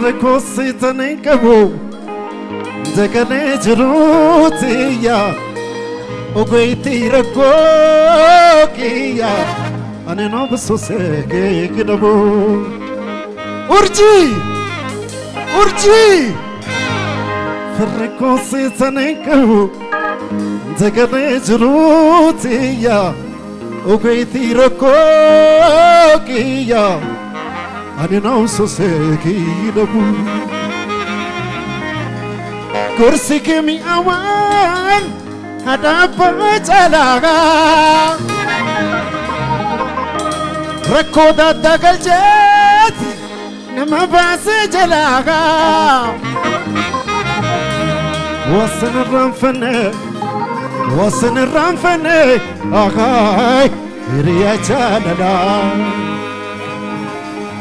Recosita cabo, de canejurutia, o gueitira coquia, ane não sossego que não vou. Urgi, recosita cabo, de canejurutia, o gueitira coquia. أنا نوصل سكينة كرسيك مي أوان هذا بجلاغا ركودا دقل جات نما باس جلاغا وصن الرنفنة أغاي ريا جلالا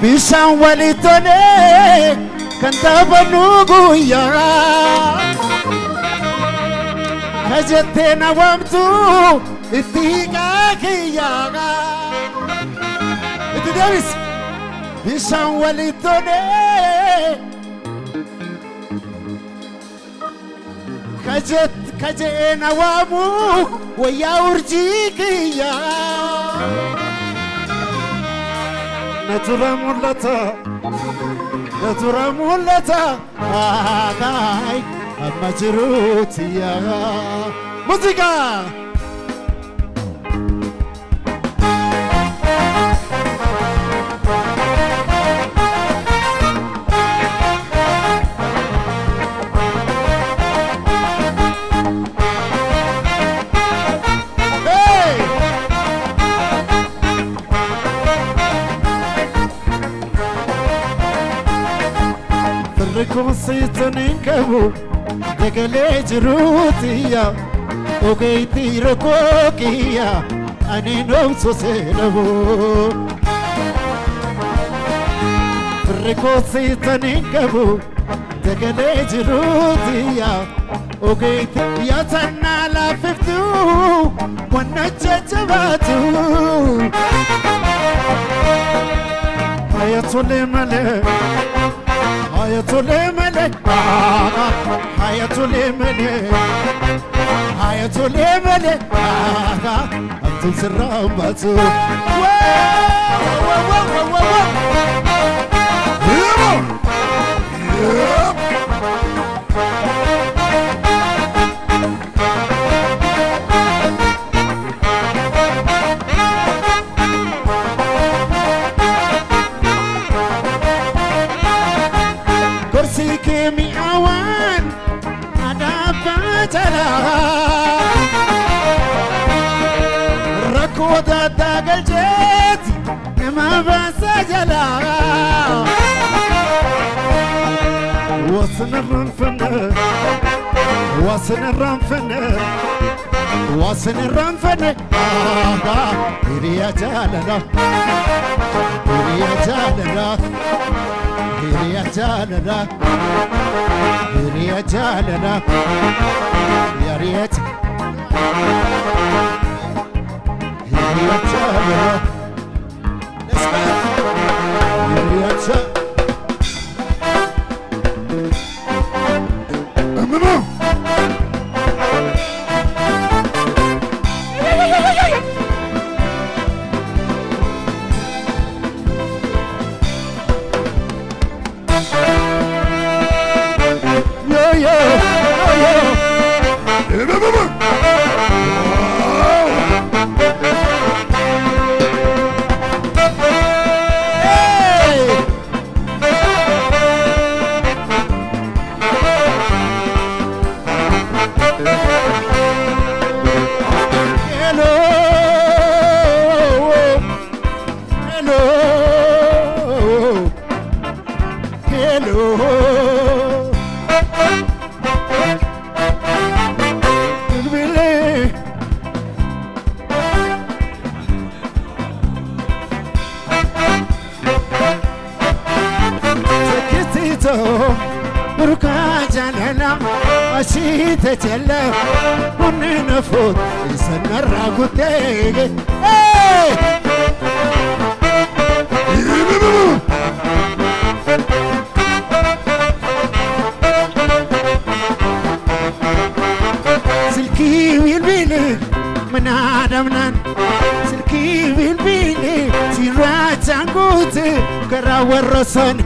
Bishan walitone kanta banugu yara Hajate na wamtu itika kiyaga Iti Davis Bishan walitone Kaje na wamu waya urji kiyaga نتورا مولتا آغاي أما جروتي يا موسيقى Reconsitani cabo, de galejurutia, o gaiti rocoquia, ani no soselavo. Reconsitani cabo, de galejurutia, o gaiti yatana la fiftu, wana chachavatu. Ayatole male. Hayatule mele, Abdul Saramatu. Kemi awan ada pacara rakoda dagal jet ma basa jala wasna ranfana aga iriya jalala Hiriya jalala Yariyat Hiriya jalala Let's go Hiriya jalala تجلى وننفوت يسنى الراقوتيك bilbili ምናደምናን ስልኪ bilbili ሲራቻንጉት ከራወረሰን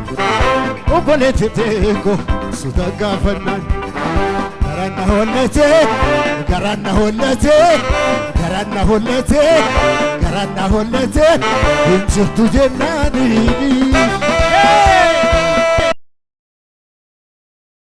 ኦቦሌቴቴኮ ሱተጋፈናን ገራናሆለቴ ገራናሆለቴ ገራናሆለቴ ገራናሆለቴ እንችቱ ጀናኒ